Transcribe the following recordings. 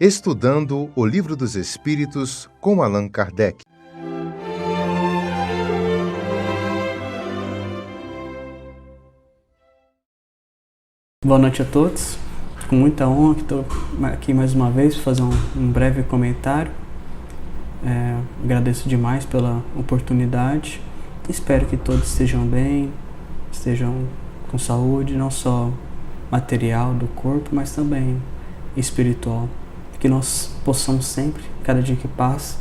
Estudando o Livro dos Espíritos com Allan Kardec. Boa noite a todos. Com muita honra que estou aqui mais uma vez para fazer um breve comentário. Agradeço demais pela oportunidade. Espero que todos estejam bem, estejam com saúde, não só material do corpo, mas também espiritual. Que nós possamos sempre, cada dia que passa,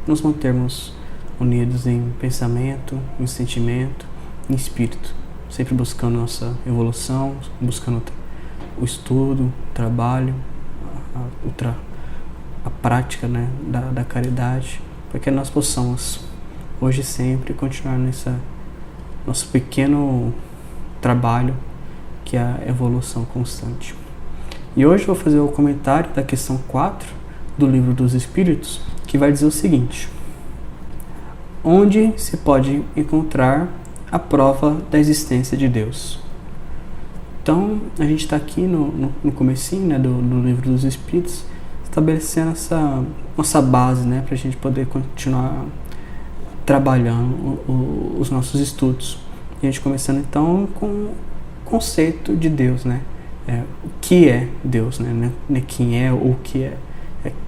nos mantermos unidos em pensamento, em sentimento, em espírito. Sempre buscando nossa evolução, buscando o estudo, o trabalho, a prática, né, da caridade, para que nós possamos, hoje e sempre, continuar nosso pequeno trabalho, que é a evolução constante. E hoje eu vou fazer o comentário da questão 4 do Livro dos Espíritos, que vai dizer o seguinte: onde se pode encontrar a prova da existência de Deus? Então, a gente está aqui no comecinho, né, do Livro dos Espíritos, estabelecendo essa nossa base, né, para a gente poder continuar trabalhando os nossos estudos. E a gente começando então com o conceito de Deus, né? O que é Deus, né? Não é quem é ou o que é.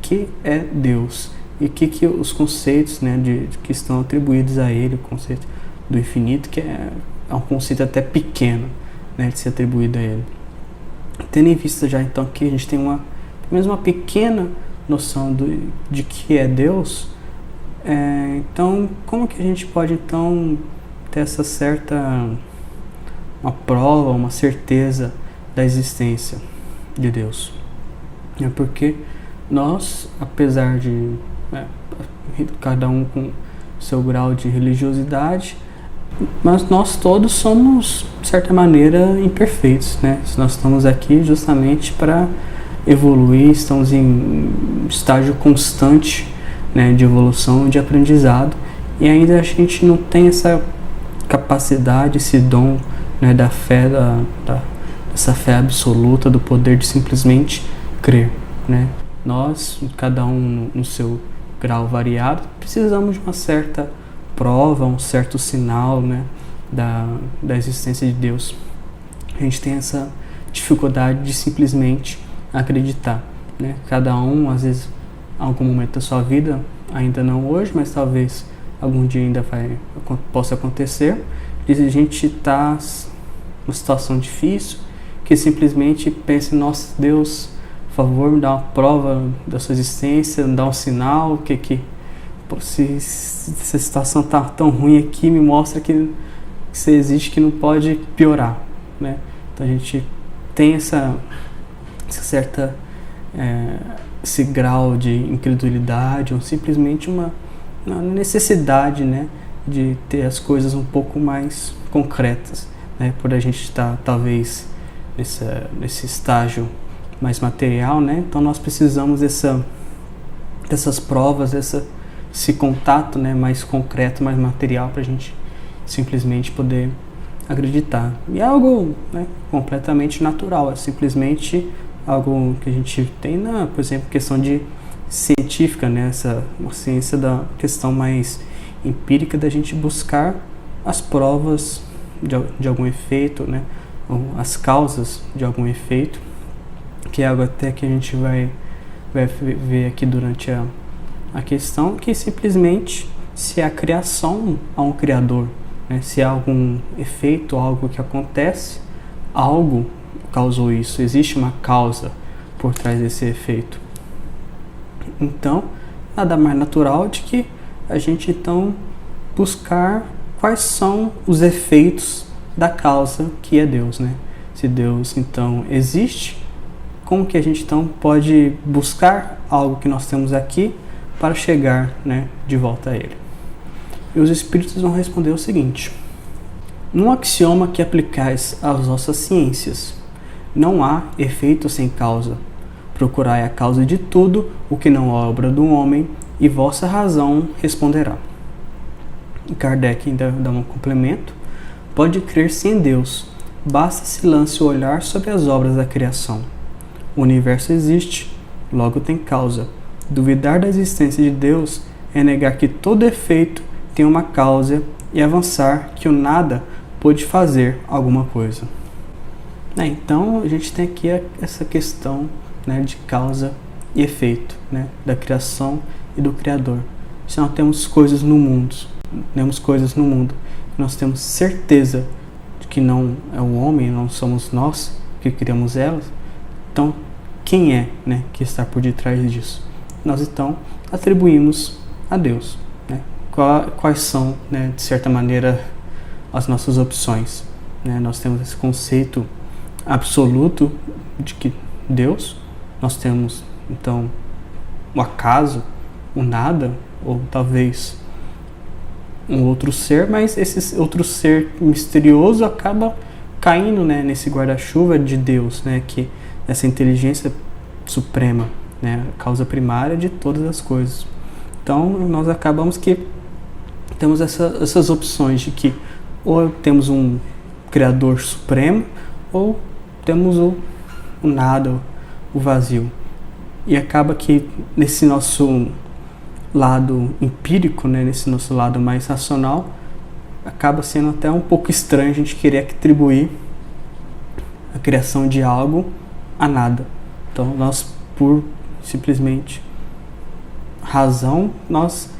Que é Deus. E que os conceitos, né, que estão atribuídos a Ele, o conceito do infinito, que é um conceito até pequeno, né, de ser atribuído a Ele. Tendo em vista já então que a gente tem pelo menos uma pequena noção de que é Deus, então como que a gente pode então ter essa uma prova, uma certeza da existência de Deus? Porque nós, apesar de cada um com seu grau de religiosidade, mas nós todos somos, de certa maneira, imperfeitos, né? Nós estamos aqui justamente para evoluir, estamos em estágio constante, né, de evolução, de aprendizado, e ainda a gente não tem essa capacidade, esse dom, né, da fé, essa fé absoluta, do poder de simplesmente crer, né? Nós, cada um no seu grau variado, precisamos de uma certa prova, um certo sinal, né, da existência de Deus. A gente tem essa dificuldade de simplesmente acreditar, né? Cada um, às vezes, em algum momento da sua vida, ainda não hoje, mas talvez algum dia ainda possa acontecer, de a gente estar numa situação difícil, que simplesmente pense: nossa, Deus, por favor, me dá uma prova da sua existência, me dá um sinal, se essa situação está tão ruim aqui, me mostra que você existe, que não pode piorar, né? Então a gente tem essa certa esse grau de incredulidade, ou simplesmente uma necessidade, né, de ter as coisas um pouco mais concretas, né? Por a gente estar talvez nesse estágio mais material, né? Então nós precisamos dessas provas, esse contato, né, mais concreto, mais material, para a gente simplesmente poder acreditar. E é algo, né, completamente natural, é simplesmente algo que a gente tem por exemplo, questão de científica, né, uma ciência da questão mais empírica, da gente buscar as provas de algum efeito, né, ou as causas de algum efeito, que é algo até que a gente vai ver aqui durante a questão, que simplesmente se a criação há um criador, né? Se há algum efeito, algo que acontece, algo causou isso, existe uma causa por trás desse efeito. Então, nada mais natural de que a gente então buscar quais são os efeitos da causa que é Deus, né? Se Deus então existe, como que a gente então pode buscar algo que nós temos aqui para chegar, né, de volta a Ele? E os Espíritos vão responder o seguinte: num axioma que aplicais às vossas ciências, não há efeito sem causa. Procurai a causa de tudo o que não é obra do homem, e vossa razão responderá. E Kardec ainda dá um complemento: pode crer-se em Deus, basta se lance o olhar sobre as obras da criação. O universo existe, logo tem causa. Duvidar da existência de Deus é negar que todo efeito tem uma causa e avançar que o nada pôde fazer alguma coisa. Então a gente tem aqui essa questão, né, de causa e efeito, né, da criação e do Criador. Se nós temos coisas no mundo, nós temos certeza de que não é o homem, não somos nós que criamos elas, então quem é, né, que está por detrás disso? Nós então atribuímos a Deus, né? Quais são, né, de certa maneira, as nossas opções, né? Nós temos esse conceito absoluto de que Deus, nós temos então o acaso, o nada, ou talvez um outro ser, mas esse outro ser misterioso acaba caindo, né, nesse guarda-chuva de Deus, né, que essa inteligência suprema, né, a causa primária de todas as coisas. Então nós acabamos que temos essas opções de que ou temos um Criador supremo ou temos o nada, o vazio. E acaba que nesse nosso lado empírico, né, nesse nosso lado mais racional, acaba sendo até um pouco estranho a gente querer atribuir a criação de algo a nada. Então nós, por simplesmente razão, nós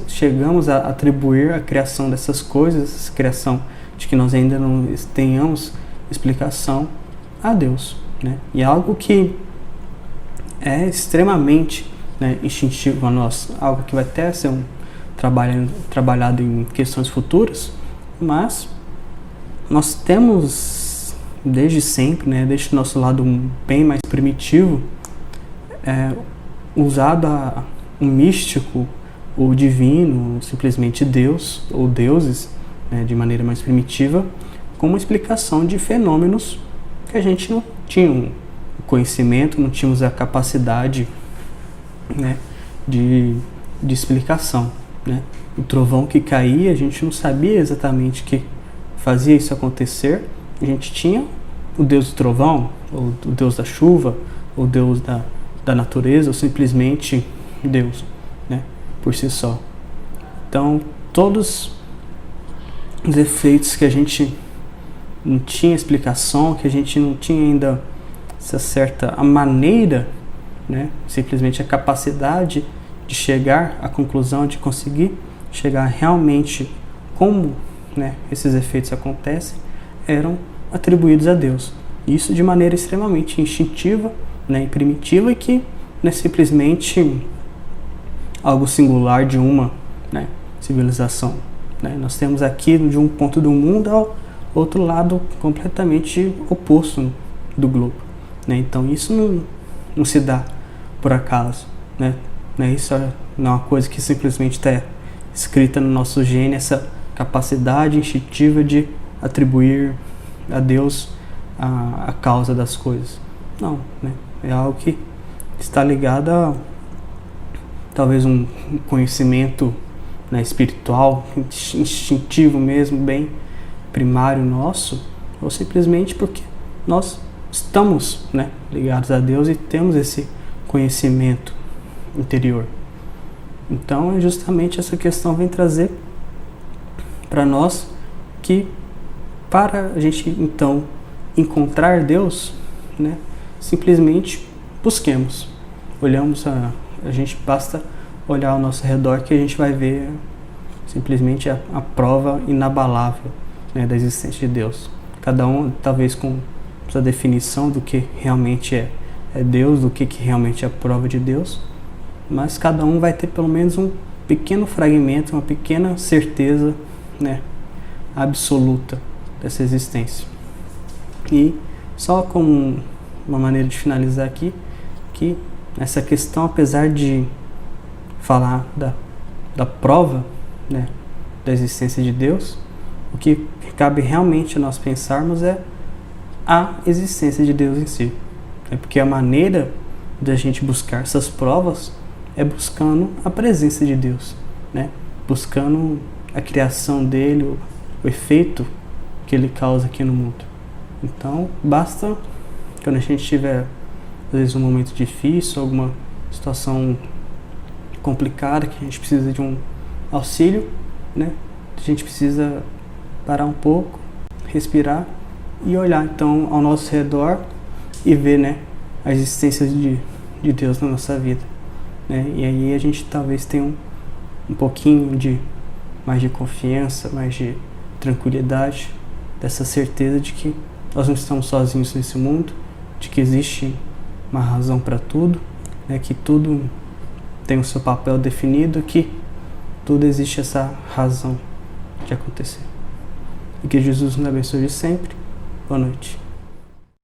chegamos a atribuir a criação dessas coisas, a criação de que nós ainda não tenhamos explicação, a Deus, né? E algo que é extremamente, né, instintivo a nós, algo que vai até ser trabalhado em questões futuras, mas nós temos desde sempre, né, desde o nosso lado bem mais primitivo, usado o místico, o divino, simplesmente Deus ou deuses, né, de maneira mais primitiva, como explicação de fenômenos que a gente não tinha o conhecimento, não tínhamos a capacidade, né, de explicação, né? O trovão que caía, a gente não sabia exatamente o que fazia isso acontecer. A gente tinha o Deus do trovão, ou o Deus da chuva, ou o Deus da natureza, ou simplesmente Deus, né, por si só. Então, todos os efeitos que a gente não tinha explicação, que a gente não tinha ainda essa certa a maneira, né, simplesmente a capacidade de chegar à conclusão, de conseguir chegar realmente como, né, esses efeitos acontecem, eram atribuídos a Deus. Isso de maneira extremamente instintiva, né, e primitiva, e que não é simplesmente algo singular de uma, né, civilização, né? Nós temos aqui de um ponto do mundo ao outro lado completamente oposto do globo, né? Então isso não se dá por acaso, né? Isso não é uma coisa que simplesmente está escrita no nosso gene, essa capacidade instintiva de atribuir a Deus a causa das coisas. Não, né? É algo que está ligado a talvez um conhecimento, né, espiritual, instintivo mesmo, bem primário nosso, ou simplesmente porque nós estamos, né, ligados a Deus e temos esse conhecimento interior. Então é justamente essa questão vem trazer para nós que para a gente então encontrar Deus, né, simplesmente busquemos, olhamos a gente basta olhar ao nosso redor que a gente vai ver simplesmente a prova inabalável, né, da existência de Deus. Cada um talvez com sua definição do que realmente é Deus, do que realmente é a prova de Deus, mas cada um vai ter pelo menos um pequeno fragmento, uma pequena certeza, né, absoluta dessa existência. E só como uma maneira de finalizar aqui, que essa questão, apesar de falar da prova, né, da existência de Deus, o que cabe realmente a nós pensarmos é a existência de Deus em si. É porque a maneira de a gente buscar essas provas é buscando a presença de Deus, né? Buscando a criação dele, o efeito que ele causa aqui no mundo. Então, basta, quando a gente estiver às vezes um momento difícil, alguma situação complicada que a gente precisa de um auxílio, né? A gente precisa parar um pouco, respirar e olhar então ao nosso redor e ver, né, a existência de Deus na nossa vida, né? E aí a gente talvez tenha um pouquinho mais de confiança, mais de tranquilidade, dessa certeza de que nós não estamos sozinhos nesse mundo, de que existe uma razão para tudo, né, que tudo tem o seu papel definido, que tudo existe essa razão de acontecer. E que Jesus nos abençoe sempre. Boa noite.